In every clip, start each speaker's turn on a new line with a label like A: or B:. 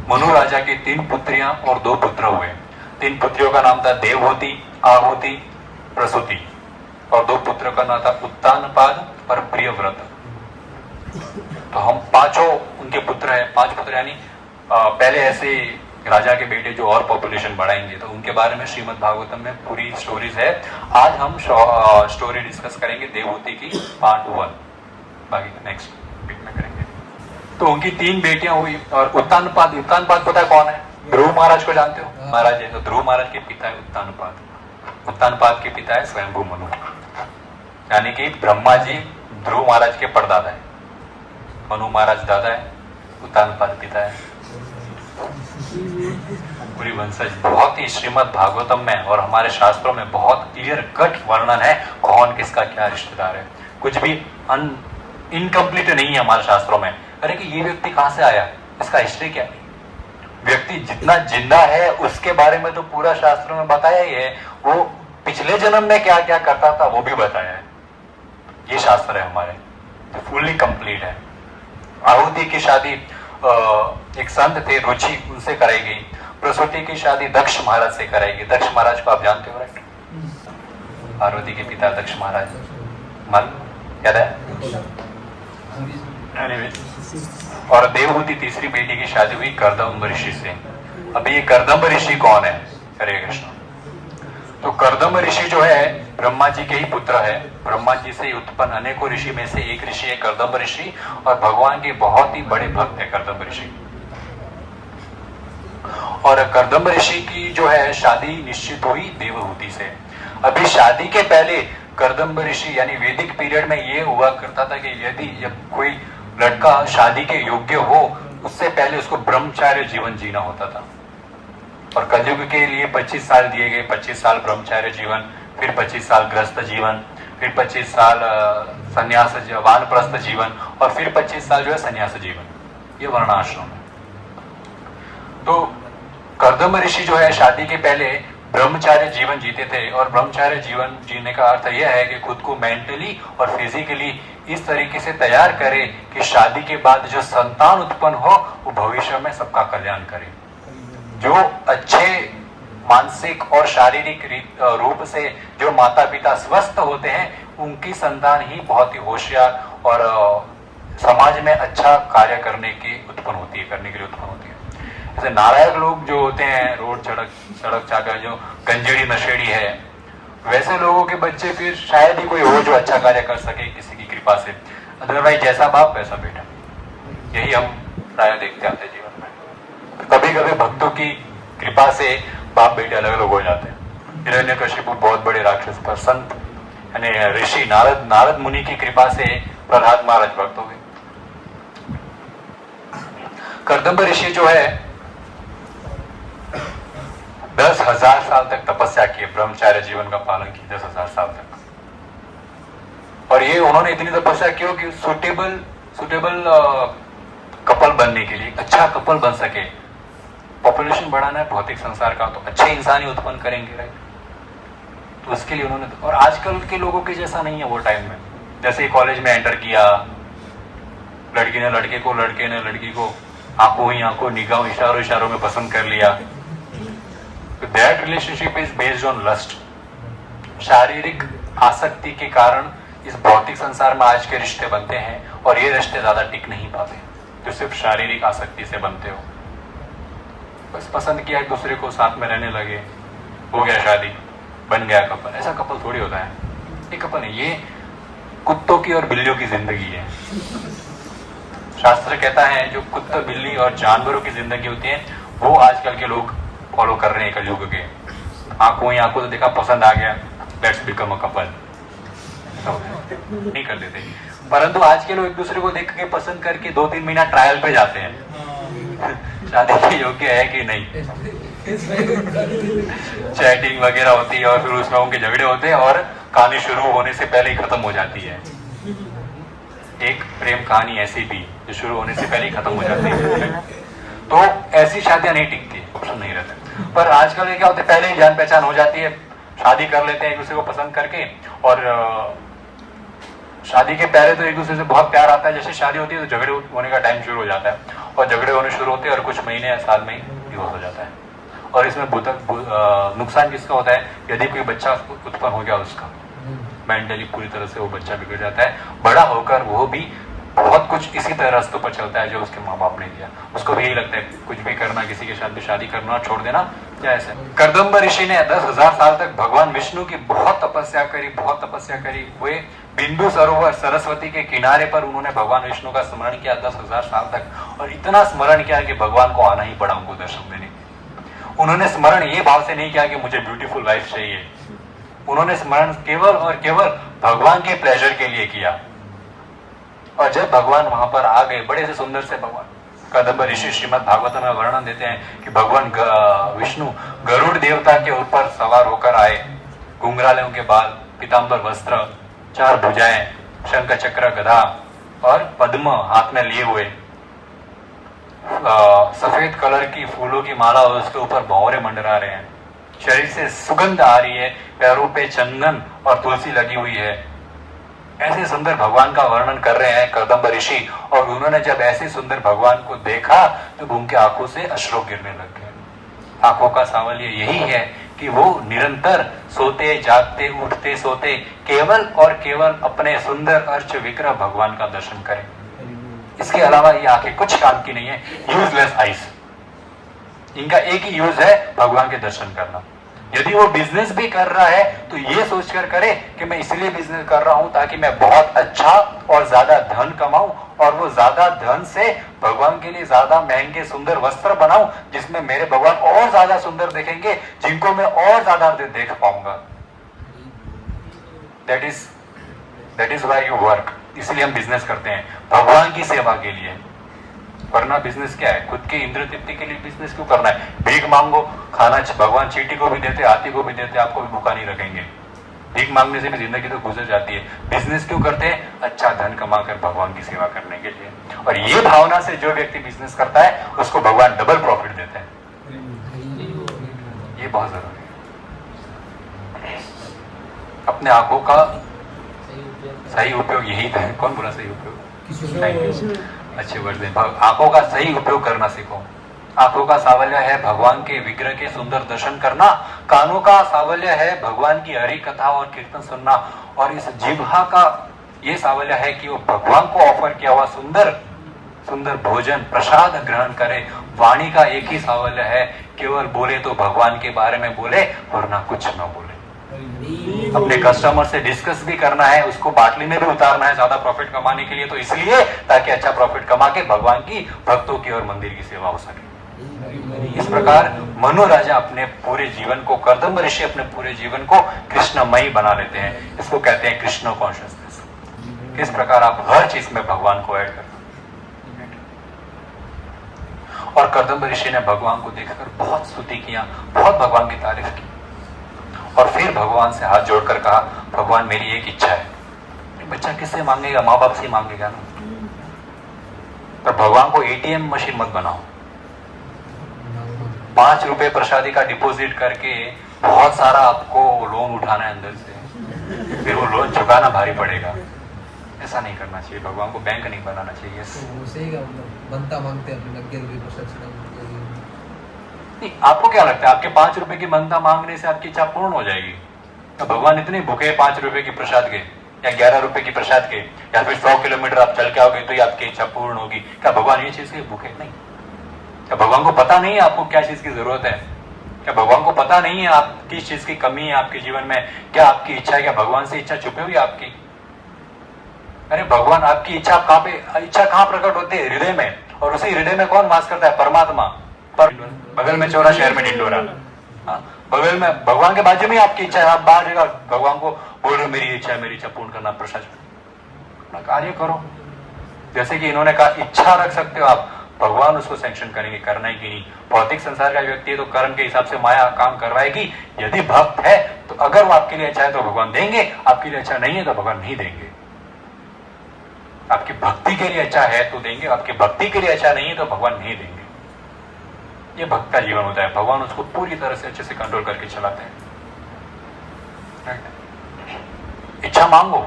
A: मनु राजा की 3 पुत्रियां और 2 पुत्र हुए। 3 पुत्रियों का नाम था देवहूति, आहुति, प्रसूति, और 2 पुत्रों का नाम था उत्तानपाद और प्रियव्रत। तो हम पांचों उनके पुत्र हैं, 5 पुत्र, यानी पहले ऐसे राजा के बेटे जो और पॉपुलेशन बढ़ाएंगे, तो उनके बारे में श्रीमद् भागवतम में पूरी स्टोरीज है। आज हम स्टोरी डिस्कस करेंगे देवहूति की पार्ट 1, बाकी नेक्स्ट वीक में करेंगे। तो उनकी 3 बेटियां हुई। और उत्तानपाद पता है कौन है? ध्रुव महाराज को जानते हो? महाराज है, तो ध्रुव महाराज के पिता है उत्तानपाद। उत्तानपाद के पिता है स्वयंभू मनु, यानी कि ब्रह्मा जी ध्रुव महाराज के परदादा है। मनु महाराज दादा है, उत्तानपाद पिता है। पूरी वंशज बहुत ही श्रीमद् भागवतम में और हमारे शास्त्रों में बहुत क्लियर कट वर्णन है कौन किसका क्या रिश्तेदार है। कुछ भी इनकम्प्लीट नहीं है हमारे शास्त्रों में। अरे कि ये व्यक्ति कहां से आया, इसका हिस्ट्री क्या है? व्यक्ति जितना जिंदा है उसके बारे में तो पूरा शास्त्रों में बताया ही है, वो पिछले जन्म में क्या क्या करता था वो भी बताया है। ये शास्त्र है हमारे, तो फुल्ली कंप्लीट है। आहुति की शादी एक संत थे रुचि, उनसे कराई गई। प्रसूति की शादी दक्ष महाराज से कराई गई। दक्ष महाराज को आप जानते हो, राइट? पार्वती के पिता दक्ष महाराज, मन याद है? और देवहूति तीसरी बेटी की शादी हुई कर्दम्ब ऋषि से। अभी ये कर्दम्ब ऋषि कौन है? हरे कृष्ण। तो कर्दम्ब ऋषि जो है ब्रह्मा जी के ही पुत्र है। ब्रह्मा जी से उत्पन्न अनेकों ऋषि में से एक ऋषि है कर्दम्ब ऋषि, और भगवान के बहुत ही बड़े भक्त है कर्दम्ब ऋषि। और कर्दम्ब ऋषि की जो है शादी निश्चित हुई देवहूति से। अभी शादी के पहले कर्दम्ब ऋषि यानी वैदिक पीरियड में ये हुआ करता था कि यदि कोई लड़का शादी के योग्य हो, उससे पहले उसको ब्रह्मचार्य जीवन जीना होता था। और कलयुग के लिए 25 साल दिए गए, 25 साल ब्रह्मचार्य जीवन, फिर 25 साल गृहस्थ जीवन, फिर 25 साल संन्यास वानप्रस्थ जीवन, और फिर 25 साल जो है संन्यास जीवन, ये वर्णाश्रम है। तो कर्दम्ब ऋषि जो है शादी के पहले ब्रह्मचार्य जीवन जीते थे। और ब्रह्मचार्य जीवन जीने का अर्थ यह है कि खुद को मेंटली और फिजिकली इस तरीके से तैयार करे कि शादी के बाद जो संतान उत्पन्न हो वो भविष्य में सबका कल्याण करे। जो अच्छे मानसिक और शारीरिक रूप से जो माता पिता स्वस्थ होते हैं, उनकी संतान ही बहुत ही होशियार और समाज में अच्छा कार्य करने के लिए उत्पन्न होती है। जैसे नालायक लोग जो होते हैं, रोड सड़क चाका जो गंजेड़ी नशेड़ी है, वैसे लोगों के बच्चे फिर शायद ही कोई हो जो अच्छा कार्य कर सके किसी की कृपा से। अदरवाइज जैसा बाप वैसा बेटा, यही हम प्राय देखते आते हैं जीवन में। कभी कभी भक्तों की कृपा से बाप बेटे अलग अलग हो जाते हैं। हिरण्यकशिपु बहुत बड़े राक्षस पर संत यानी ऋषि नारद मुनि की कृपा से प्रहलाद महाराज भक्त हो गए। कर्दम्ब ऋषि जो है 10,000 साल तक तपस्या की, ब्रह्मचार्य जीवन का पालन किया 10,000 साल तक। और ये उन्होंने इतनी तपस्या की कि सुटेबल कपल बनने के लिए, अच्छा कपल बन सके। पॉपुलेशन बढ़ाना है भौतिक संसार का, तो अच्छे इंसान ही उत्पन्न करेंगे, राइट? तो उसके लिए उन्होंने, और आजकल के लोगों के जैसा नहीं है वो टाइम में। जैसे कॉलेज में एंटर किया, लड़की ने लड़के को, लड़के ने लड़की को आंखों ही आंखों, निगाहों, इशारों में पसंद कर लिया। तो that relationship is based on lust. शारीरिक आसक्ति के कारण इस भौतिक संसार में आज के रिश्ते बनते हैं, और ये रिश्ते ज्यादा टिक नहीं पाते जो सिर्फ शारीरिक आसक्ति से बनते हो। बस पसंद किया एक दूसरे को, साथ में रहने लगे, हो गया शादी, बन गया कपल। ऐसा कपल थोड़ी होता है, ये कपल नहीं, ये कुत्तों की और बिल्लियों की जिंदगी है। शास्त्र कहता है जो कुत्ता बिल्ली और जानवरों की जिंदगी होती है वो आजकल के लोग फॉलो कर रहे हैं कलयुग के। आंखों ही आंखों से देखा, पसंद आ गया, लेट्स बिकम अ कपल, नहीं कर देते। परंतु आज के लोग एक दूसरे को देख के पसंद करके 2-3 महीना ट्रायल पे जाते हैं। शादी के योग्य है कि नहीं, चैटिंग वगैरह होती है, और फिर उसमें उनके झगड़े होते हैं, और कहानी शुरू होने से पहले ही खत्म हो जाती है। एक प्रेम कहानी ऐसी भी जो शुरू होने से पहले ही खत्म हो जाती है। तो ऐसी शादियां नहीं टिकती, ऑप्शन नहीं रहता। पर आजकल क्या होता है, पहले ही जान पहचान हो जाती है, शादी कर लेते हैं एक दूसरे को पसंद करके, और शादी के पहले तो एक दूसरे से बहुत प्यार आता है, जैसे शादी होती है तो झगड़े होने का टाइम शुरू हो जाता है, और झगड़े होने शुरू होते हैं और कुछ महीने या साल में ही डिवोर्स हो जाता है। और इसमें नुकसान किसका होता है? यदि कोई बच्चा उत्पन्न हो गया उसका, मेंटली पूरी तरह से वो बच्चा बिगड़ जाता है, बड़ा होकर वो भी बहुत कुछ इसी तरह रास्तों पर चलता है जो उसके माँ बाप ने दिया। उसको भी यही लगता है कुछ भी करना, किसी के साथ भी शादी करना और छोड़ देना, क्या ऐसा। कर्दम्ब ऋषि ने 10,000 साल तक भगवान विष्णु की बहुत तपस्या करी। वे बिंदु सरोवर सरस्वती के किनारे पर उन्होंने भगवान विष्णु का स्मरण किया 10,000 साल तक, और इतना स्मरण किया कि भगवान को आना ही पड़ा उनको दर्शन देने। उन्होंने स्मरण ये भाव से नहीं किया कि मुझे ब्यूटीफुल लाइफ चाहिए, उन्होंने स्मरण केवल और केवल भगवान के प्लेजर के लिए किया। और जब भगवान वहां पर आ गए, बड़े से सुंदर से भगवान, कर्दम्ब ऋषि श्रीमद् भागवत में वर्णन देते हैं कि भगवान विष्णु गरुड़ देवता के ऊपर सवार होकर आए, घुंघरालों के बाल, पीतांबर वस्त्र, 4 भुजाएं, शंख चक्र गदा और पद्म हाथ में लिए हुए, सफेद कलर की फूलों की माला और उसके ऊपर भंवरे मंडरा रहे हैं, शरीर से सुगंध आ रही है, पैरों पे चंदन और तुलसी लगी हुई है। ऐसे सुंदर भगवान का वर्णन कर रहे हैं कर्दम्ब ऋषि, और उन्होंने जब ऐसे सुंदर भगवान को देखा तो उनके आंखों से अश्रु गिरने लग गए। आंखों का सावल्य यही है कि वो निरंतर सोते जागते उठते सोते केवल और केवल अपने सुंदर अर्च विग्रह भगवान का दर्शन करें। इसके अलावा ये आंखें कुछ काम की नहीं है, यूजलेस आइज। इनका एक ही यूज है भगवान के दर्शन करना। यदि वो बिजनेस भी कर रहा है तो ये सोचकर करे कि मैं इसलिए बिजनेस कर रहा हूं ताकि मैं बहुत अच्छा और ज्यादा धन कमाऊं, और वो ज्यादा धन से भगवान के लिए ज्यादा महंगे सुंदर वस्त्र बनाऊं, जिसमें मेरे भगवान और ज्यादा सुंदर दिखेंगे, जिनको मैं और ज्यादा देख पाऊंगा। That is why you work. इसलिए हम बिजनेस करते हैं, भगवान की सेवा के लिए। वरना बिजनेस क्या है? खुद की इंद्र तृप्ति के लिए बिजनेस क्यों करना है? भीख मांगो, खाना भगवान चींटी को भी देते, हाथी को भी देते, आपको भी भूखा नहीं रखेंगे। भीख मांगने से भी जिंदगी तो गुजर जाती है। बिजनेस क्यों करते हैं? अच्छा धन कमाकर भगवान की सेवा करने के लिए। और ये भावना से जो व्यक्ति बिजनेस करता है उसको भगवान डबल प्रॉफिट देते हैं। ये बहुत जरूरी है। अपने आंखों का सही उपयोग यही था। कौन बोला सही उपयोग? थैंक यू, अच्छे वर्ड दें। आंखों का सही उपयोग करना सीखो। आंखों का सावल्य है भगवान के विग्रह के सुंदर दर्शन करना, कानों का सावल्य है भगवान की हरि कथा और कीर्तन सुनना, और इस जिह्वा का ये सावल्य है कि वो भगवान को ऑफर किया हुआ सुंदर सुंदर भोजन प्रसाद ग्रहण करे। वाणी का एक ही सावल्य है, केवल बोले तो भगवान के बारे में बोले, वरना कुछ न बोले। अपने कस्टमर से डिस्कस भी करना है, उसको बाटली में भी उतारना है ज्यादा प्रॉफिट कमाने के लिए, तो इसलिए ताकि अच्छा प्रॉफिट कमा के भगवान की, भक्तों की और मंदिर की सेवा हो सके। इस प्रकार मनु राजा अपने पूरे जीवन को, कर्दम्ब ऋषि अपने पूरे जीवन को कृष्णमयी बना लेते हैं। इसको कहते हैं कृष्ण कॉन्शियसनेस। किस प्रकार आप हर चीज में भगवान को ऐड करते हैं। और कर्दम्ब ऋषि ने भगवान को देखकर बहुत स्तुति किया, बहुत भगवान की तारीफ की, और फिर भगवान से हाथ जोड़कर कहा, भगवान मेरी एक इच्छा है। बच्चा किससे मांगेगा? माँ बाप से मांगेगा ना। तो भगवान को एटीएम मशीन मत बनाओ। 5 रुपए प्रसादी का डिपॉजिट करके बहुत सारा आपको लोन उठाना है अंदर से, फिर वो लोन चुकाना भारी पड़ेगा। ऐसा नहीं करना चाहिए। भगवान को बैंक नहीं बनाना चाहिए।
B: बनता मांगते
A: नहीं, आपको क्या लगता है आपके 5 रुपए की मनता मांगने से आपकी इच्छा पूर्ण हो जाएगी? तो भगवान इतने भूखे 5 रुपए की प्रसाद के, या 11 रुपए की प्रसाद के, या फिर 100 किलोमीटर आप चल के आओगे तो ही आपकी इच्छा पूर्ण होगी? क्या भगवान ये चीज के भूखे? नहीं। क्या भगवान को पता नहीं है आपको क्या चीज की जरूरत है? क्या भगवान को पता नहीं है आप किस चीज की कमी है आपके जीवन में? क्या आपकी इच्छा है? क्या भगवान से इच्छा छुपी हुई है आपकी? अरे भगवान आपकी इच्छा कहाँ पे, इच्छा कहाँ प्रकट होती है? हृदय में। और उसी हृदय में कौन वास करता है? परमात्मा। पर बगल में चौरा, शहर में ढिंडोरा। बगल में भगवान के बाजू में आपकी इच्छा है, आप बाहर जगह भगवान को बोल रहे हो मेरी इच्छा है, मेरी इच्छा पूर्ण करना, प्रसाद अपना कार्य करो। जैसे कि इन्होंने कहा इच्छा रख सकते हो आप, भगवान उसको सैंक्शन करेंगे, करना ही कि नहीं। भौतिक संसार का व्यक्ति है तो कर्म के हिसाब से माया काम करवाएगी। यदि भक्त है तो अगर वो आपके लिए अच्छा है तो भगवान देंगे, आपके लिए अच्छा नहीं है तो भगवान नहीं देंगे। आपकी भक्ति के लिए अच्छा है तो देंगे, आपकी भक्ति के लिए अच्छा नहीं है तो भगवान नहीं देंगे। ये भक्त का जीवन होता है। भगवान उसको पूरी तरह से अच्छे से कंट्रोल करके चलाते हैं। इच्छा मांगो,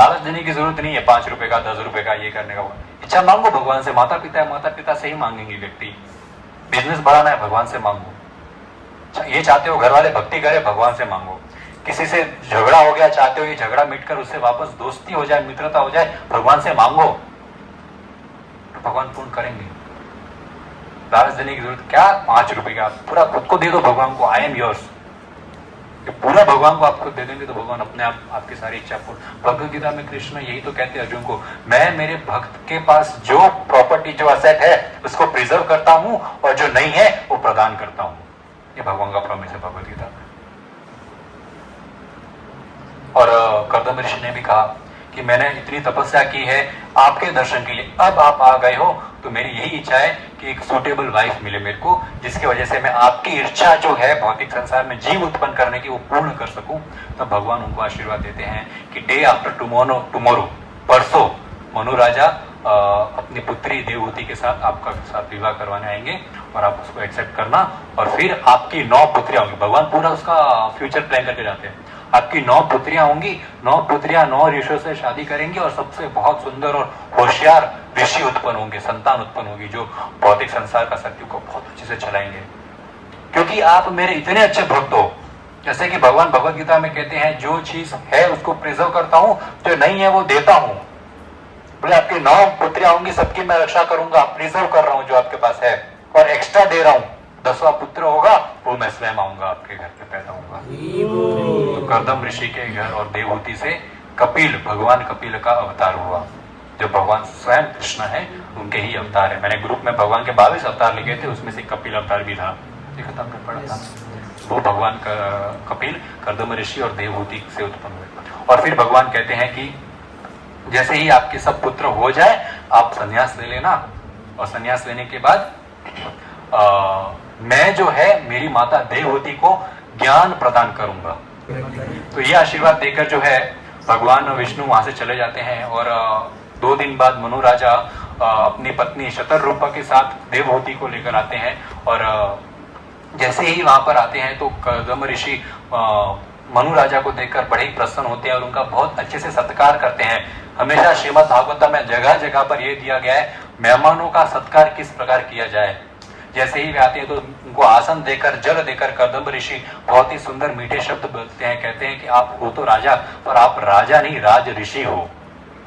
A: लालच देने की जरूरत नहीं है 5 रुपए का 10 रुपए का ये करने का। इच्छा मांगो भगवान से, माता पिता है, माता पिता से ही मांगेंगे व्यक्ति। बिजनेस बढ़ाना है भगवान से मांगो। ये चाहते हो घर वाले भक्ति करे, भगवान से मांगो। किसी से झगड़ा हो गया, चाहते हो ये झगड़ा मिटकर उससे वापस दोस्ती हो जाए, मित्रता हो जाए, भगवान से मांगो तो भगवान पूर्ण करेंगे। लालच देने की जरूरत क्या, 5 रुपए का पूरा खुद को दे दो भगवान को, आई एम योर्स। पूरा भगवान को आप खुद दे देंगे तो भगवान अपने आप आपकी सारी इच्छा पूर्ण। भगवद गीता में कृष्ण यही तो कहते हैं अर्जुन को, मैं मेरे भक्त के पास जो प्रॉपर्टी जो असेट है उसको प्रिजर्व करता हूं और जो नहीं है वो प्रदान करता हूं। ये भगवान का प्रॉमिस है भगवद गीता में। और कर्दम ऋषि ने भी कहा कि मैंने इतनी तपस्या की है आपके दर्शन के लिए, अब आप आ गए हो तो मेरी यही इच्छा है कि एक सूटेबल वाइफ मिले मेरे को, जिसकी वजह से मैं आपकी इच्छा जो है भौतिक संसार में जीव उत्पन्न करने की वो पूर्ण कर सकूं। तो भगवान उनको आशीर्वाद देते हैं कि डे आफ्टर टुमारो, परसों मनु राजा अपनी पुत्री देवहूति के साथ आपका साथ विवाह करवाने आएंगे और आप उसको एक्सेप्ट करना। और फिर आपकी 9 पुत्रियां होंगी, भगवान पूरा उसका फ्यूचर प्लान करके जाते हैं। आपकी 9 पुत्रियां होंगी, 9 पुत्रियां 9 ऋषियों से शादी करेंगी और सबसे बहुत सुंदर और होशियार ऋषि उत्पन्न होंगे, संतान उत्पन्न होगी जो भौतिक संसार का सत्य को बहुत अच्छे से चलाएंगे। क्योंकि आप मेरे इतने अच्छे भक्त हो, जैसे कि भगवान भगवद गीता में कहते हैं जो चीज है उसको प्रिजर्व करता हूं, जो नहीं है वो देता हूं। बोले आपकी 9 पुत्रियां होंगी, सबकी मैं रक्षा करूंगा, प्रिजर्व कर रहा हूं जो आपके पास है और एक्स्ट्रा दे रहा हूं। 10वां पुत्र होगा वो मैं स्वयं आऊंगा, आपके घर पे पैदा होऊंगा। तो कर्दम ऋषि के घर और देवहूति से कपिल, भगवान कपिल का अवतार हुआ, जो भगवान स्वयं कृष्ण है उनके ही अवतार है। मैंने ग्रुप में भगवान के 22 अवतार लिखे थे, उसमें से कपिल अवतार भी था, देखा था आपने, पढ़ा था। वो भगवान का कपिल कर्दम ऋषि और देवहूति से उत्पन्न हुए। और फिर भगवान कहते हैं कि जैसे ही आपके सब पुत्र हो जाए आप संन्यास ले लेना, और संन्यास लेने के बाद मैं जो है मेरी माता देवहूति को ज्ञान प्रदान करूंगा। तो ये आशीर्वाद देकर जो है भगवान विष्णु वहां से चले जाते हैं। और 2 दिन बाद मनु राजा अपनी पत्नी शतरूपा के साथ देवहूति को लेकर आते हैं। और जैसे ही वहां पर आते हैं तो कर्दम ऋषि मनु राजा को देखकर बड़े ही प्रसन्न होते हैं और उनका बहुत अच्छे से सत्कार करते हैं। हमेशा श्रीमद् भागवत में जगह जगह पर यह दिया गया है मेहमानों का सत्कार किस प्रकार किया जाए। जैसे ही वे आते हैं तो उनको आसन देकर, जल देकर कर्दम ऋषि बहुत ही सुंदर मीठे शब्द बोलते हैं, कहते हैं कि आप हो तो राजा, पर आप राजा नहीं राज ऋषि हो,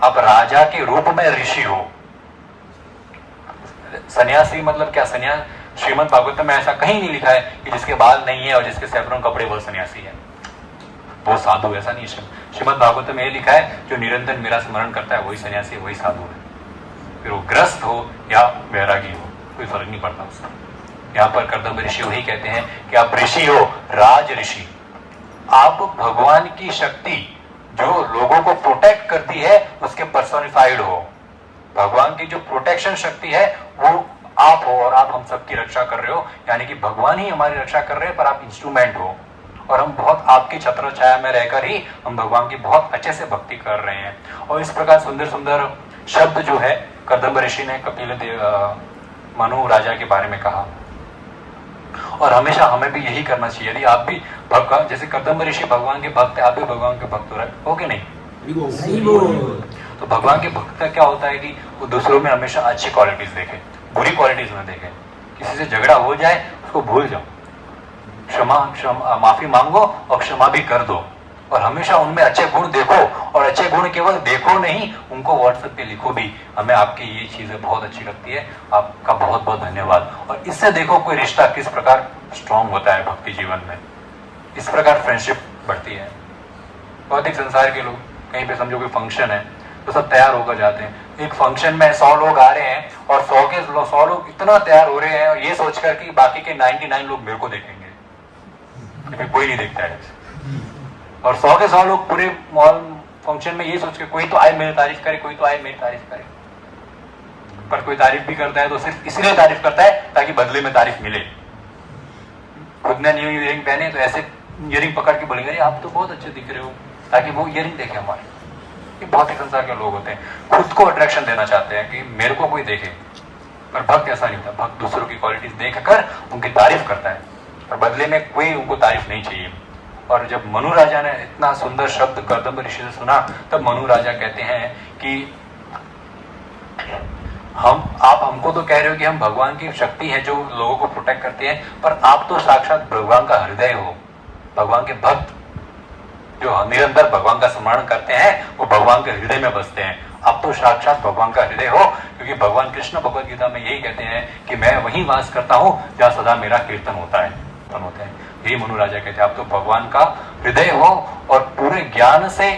A: आप राजा के रूप में ऋषि हो। सन्यासी मतलब क्या, सन्यास श्रीमद् भागवत में ऐसा कहीं नहीं लिखा है कि जिसके बाल नहीं है और जिसके सैकड़ों कपड़े वो सन्यासी है, वो साधु, ऐसा नहीं। श्रीमद् भागवत में ये लिखा है जो निरंतर मेरा स्मरण करता है वही सन्यासी, वही साधु है। फिर वो ग्रस्त हो या वैरागी हो, कोई फर्क नहीं पड़ता उसका। यहाँ पर कर्दम ऋषि वही कहते हैं कि आप ऋषि हो, राज ऋषि। आप भगवान की शक्ति जो लोगों को प्रोटेक्ट करती है उसके पर्सोनिफाइड हो। भगवान की जो प्रोटेक्शन शक्ति है वो आप हो और आप हम सबकी रक्षा कर रहे हो, यानी कि भगवान ही हमारी रक्षा कर रहे हैं पर आप इंस्ट्रूमेंट हो। और हम बहुत आपकी छत्र छाया में रहकर ही हम भगवान की बहुत अच्छे से भक्ति कर रहे हैं। और इस प्रकार सुंदर सुंदर शब्द जो है कर्दम ऋषि ने कपिल मनु राजा के बारे में कहा। और हमेशा हमें भी यही करना चाहिए। यदि आप भी भगवान, जैसे कर्दम ऋषि भगवान के भक्त है, आप भी भगवान के भक्त हो कि नहीं? तो भगवान के भक्त का क्या होता है कि वो दूसरों में हमेशा अच्छी क्वालिटीज देखे, बुरी क्वालिटीज ना देखे। किसी से झगड़ा हो जाए उसको भूल जाओ, क्षमा माफी मांगो और क्षमा भी कर दो। और हमेशा उनमें अच्छे गुण देखो, और अच्छे गुण केवल देखो नहीं, उनको व्हाट्सएप पे लिखो भी, हमें आपकी ये चीजें बहुत अच्छी लगती है, आपका बहुत बहुत धन्यवाद। और इससे देखो कोई रिश्ता किस प्रकार स्ट्रांग होता है भक्ति जीवन में, इस प्रकार फ्रेंडशिप बढ़ती है। भौतिक संसार के लोग कहीं पे समझो कोई फंक्शन है तो सब तैयार होकर जाते हैं। एक फंक्शन में 100 लोग आ रहे हैं और 100 के 100 लोग इतना तैयार हो रहे हैं और ये सोचकर कि बाकी के 99 लोग मेरे को देखेंगे, कोई नहीं देखता है। और 100 के 100 लोग पूरे मॉल फंक्शन में ये सोच के कोई तो आए मेरी तारीफ करे, कोई तो आए मेरी तारीफ करे। पर कोई तारीफ भी करता है तो सिर्फ इसलिए तारीफ करता है ताकि बदले में तारीफ मिले। खुद ने न्यू ईयरिंग पहने तो ऐसे ईयरिंग पकड़ के बोलेंगे आप तो बहुत अच्छे दिख रहे हो, ताकि वो ईयरिंग देखे हमारे। ये भौतिक संसार के लोग होते हैं, खुद को अट्रैक्शन देना चाहते हैं कि मेरे को कोई देखे। पर भक्त ऐसा नहीं होता, भक्त दूसरों की क्वालिटीज देखकर उनकी तारीफ करता है और बदले में कोई उनको तारीफ नहीं चाहिए। और जब मनु राजा ने इतना सुंदर शब्द कर्दम ऋषि से सुना, तब मनु राजा कहते हैं कि आप हमको तो कह रहे हो कि हम भगवान की शक्ति है जो लोगों को प्रोटेक्ट करते हैं, पर आप तो साक्षात भगवान का हृदय हो, भगवान के भक्त जो निरंतर भगवान का स्मरण करते हैं वो भगवान के हृदय में बसते हैं। आप तो साक्षात भगवान का हृदय हो, क्योंकि भगवान कृष्ण भगवद गीता में यही कहते हैं कि मैं वहीं वास करता हूं जहां सदा मेरा कीर्तन होता है, होते हैं। यही मनु राजा कहते हैं आप तो भगवान का हृदय हो और पूरे ज्ञान से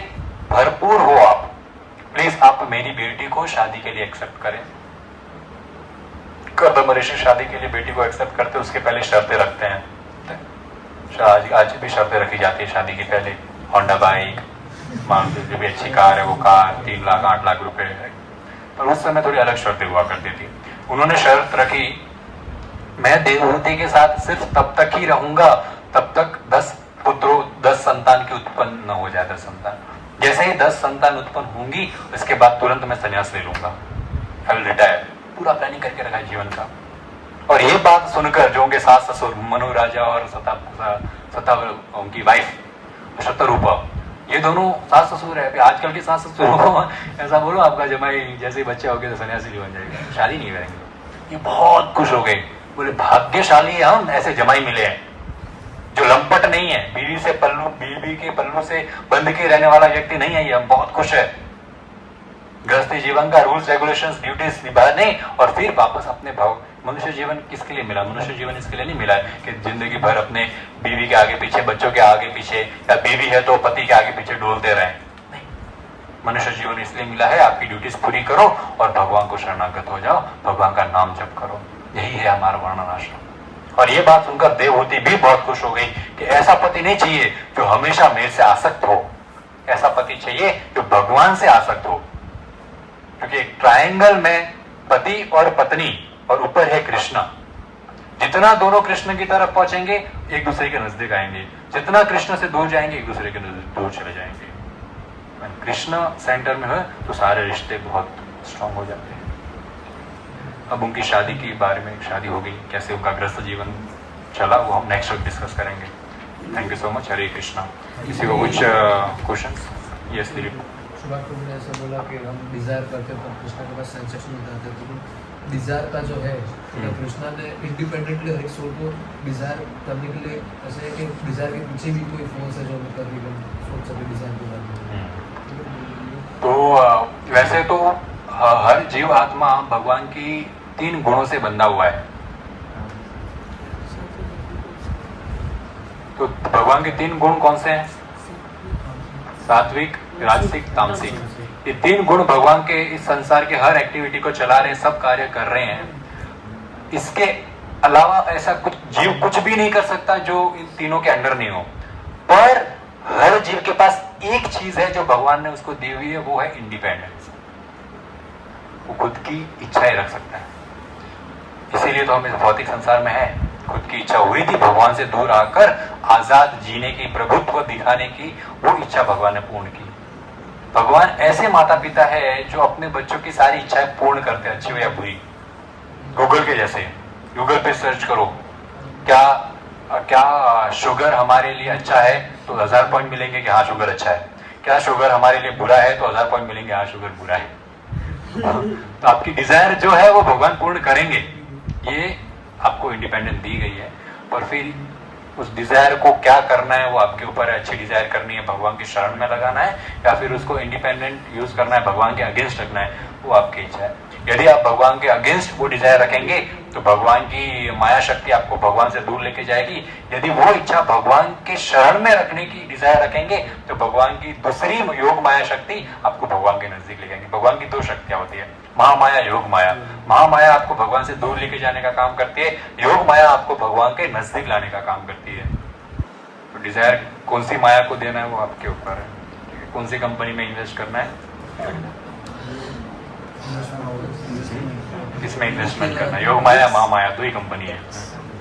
A: भरपूर हो आप। प्लीज आप मेरी बेटी को शादी के लिए एक्सेप्ट करें। कर्दम ऋषि शादी के लिए बेटी को एक्सेप्ट करते, उसके पहले शर्तें रखते हैं। आज भी शर्तें रखी जाती है शादी के पहले। होंडा बाइक, मारुति जो भी अच्छी कार है वो कार 3 लाख 8 लाख रुपए है, पर उस समय थोड़ी अलग शर्तें हुआ करती थी। उन्होंने शर्त रखी, मैं देवहूति के साथ सिर्फ तब तक ही रहूंगा तब तक 10 संतान की उत्पन्न हो जाए। 10 संतान, जैसे ही 10 संतान उत्पन्न होंगी उसके बाद तुरंत मैं संन्यास ले लूंगा, आई विल रिटायर। पूरा प्लानिंग करके रखा है जीवन का। और ये बात सुनकर जो उनके सास ससुर मनु राजा और सता उनकी वाइफ शतरूपा, ये दोनों सास ससुर है। आजकल के सास ससुर को ऐसा बोलो आपका जमाई जैसे ही बच्चे हो गए तो सन्यासी बन जाएगा, शादी नहीं करेंगे। ये बहुत खुश हो गए, बोले भाग्यशाली है हम, ऐसे जमाई मिले हैं जो लंपट नहीं है, बीवी के पल्लू से बंध के रहने वाला व्यक्ति नहीं है। ये हम बहुत खुश है। गृहस्थी जीवन का रूल्स रेगुलेशंस ड्यूटीज निभाने और फिर वापस अपने भाव। मनुष्य जीवन किसके लिए मिला? मनुष्य जीवन इसके लिए नहीं मिला है कि जिंदगी भर अपने बीवी के आगे पीछे, बच्चों के आगे पीछे, या बीवी है तो पति के आगे पीछे डोलते रहे। नहीं, मनुष्य जीवन इसलिए मिला है आपकी ड्यूटीज पूरी करो और भगवान को शरणागत हो जाओ, भगवान का नाम जप करो। यही है हमारा वर्णन आश्रम। और ये बात सुनकर देवहूति भी बहुत खुश हो गई कि ऐसा पति नहीं चाहिए जो हमेशा मेरे से आसक्त हो, ऐसा पति चाहिए जो भगवान से आसक्त हो। क्योंकि एक ट्रायंगल में पति और पत्नी और ऊपर है कृष्ण, जितना दोनों कृष्ण की तरफ पहुंचेंगे एक दूसरे के नजदीक आएंगे, जितना कृष्ण से दूर जाएंगे एक दूसरे के दूर चले जाएंगे। कृष्ण सेंटर में है तो सारे रिश्ते बहुत स्ट्रांग हो जाते हैं। अब उनकी शादी के बारे में, शादी हो गई, कैसे उनका गृहस्थ जीवन चला वो हम नेक्स्ट वीक डिस्कस करेंगे। Thank you so much. Hare Krishna. किसी को कुछ क्वेश्चन? यस दिलीप।
B: सुभाष प्रभु ने ऐसा बोला कि हम डिजायर करते हैं पर कृष्णा के पास सेंसेशन होता है, तो डिजायर का जो है कृष्णा ने इंडिपेंडेंटली हर एक सोल को डिजायर करने के लिए ऐसे है कि डिजायर के पीछे भी कोई फोर्स है जो मतलब सोच सके डिजायर के बारे में।
A: तो वैसे तो हर जीव आत्मा भगवान की 3 गुणों से बंधा हुआ है। तो भगवान के 3 गुण कौन से हैं? सात्विक, राजसिक, तामसिक। ये 3 गुण भगवान के इस संसार के हर एक्टिविटी को चला रहे हैं, सब कार्य कर रहे हैं। इसके अलावा ऐसा कुछ जीव कुछ भी नहीं कर सकता जो इन तीनों के अंडर नहीं हो। पर हर जीव के पास एक चीज है जो भगवान ने उसको दी हुई है, वो है इंडिपेंडेंस। वो खुद की इच्छाएं रख सकता है। इसीलिए तो हम इस भौतिक संसार में है। खुद की इच्छा हुई थी भगवान से दूर आकर आजाद जीने की, प्रभुत्व दिखाने की, वो इच्छा भगवान ने पूर्ण की। भगवान ऐसे माता पिता है जो अपने बच्चों की सारी इच्छाएं पूर्ण करते हैं, अच्छी हो या बुरी। गूगल के जैसे, गूगल पे सर्च करो क्या शुगर हमारे लिए अच्छा है तो 1000 पॉइंट मिलेंगे कि हाँ शुगर अच्छा है। क्या शुगर हमारे लिए बुरा है तो 1000 पॉइंट मिलेंगे, हाँ शुगर बुरा है। तो आपकी डिजायर जो है वो भगवान पूर्ण करेंगे। ये आपको इंडिपेंडेंस दी गई है, पर फिर उस डिजायर को क्या करना है वो आपके ऊपर है। अच्छी डिजायर करनी है, भगवान की शरण में लगाना है, या फिर उसको इंडिपेंडेंट यूज करना है, भगवान के अगेंस्ट रखना है, वो आपकी इच्छा है। यदि आप भगवान के अगेंस्ट वो डिजायर रखेंगे तो भगवान की माया शक्ति आपको भगवान से दूर लेके जाएगी। यदि वो इच्छा भगवान के शरण में रखने की डिजायर रखेंगे तो भगवान की दूसरी योग माया शक्ति आपको भगवान के नजदीक ले जाएंगी। भगवान की 2 शक्तियां होती है, महामाया, योग माया। महामाया आपको भगवान से दूर लेके जाने का काम करती है, योग माया आपको भगवान के नजदीक लाने का काम करती है। तो डिजायर कौन सी माया को देना है वो आपके ऊपर है। कौन सी कंपनी में इन्वेस्ट करना है, किसमें इन्वेस्टमेंट करना है। योग माया, महामाया 2 ही कंपनी है।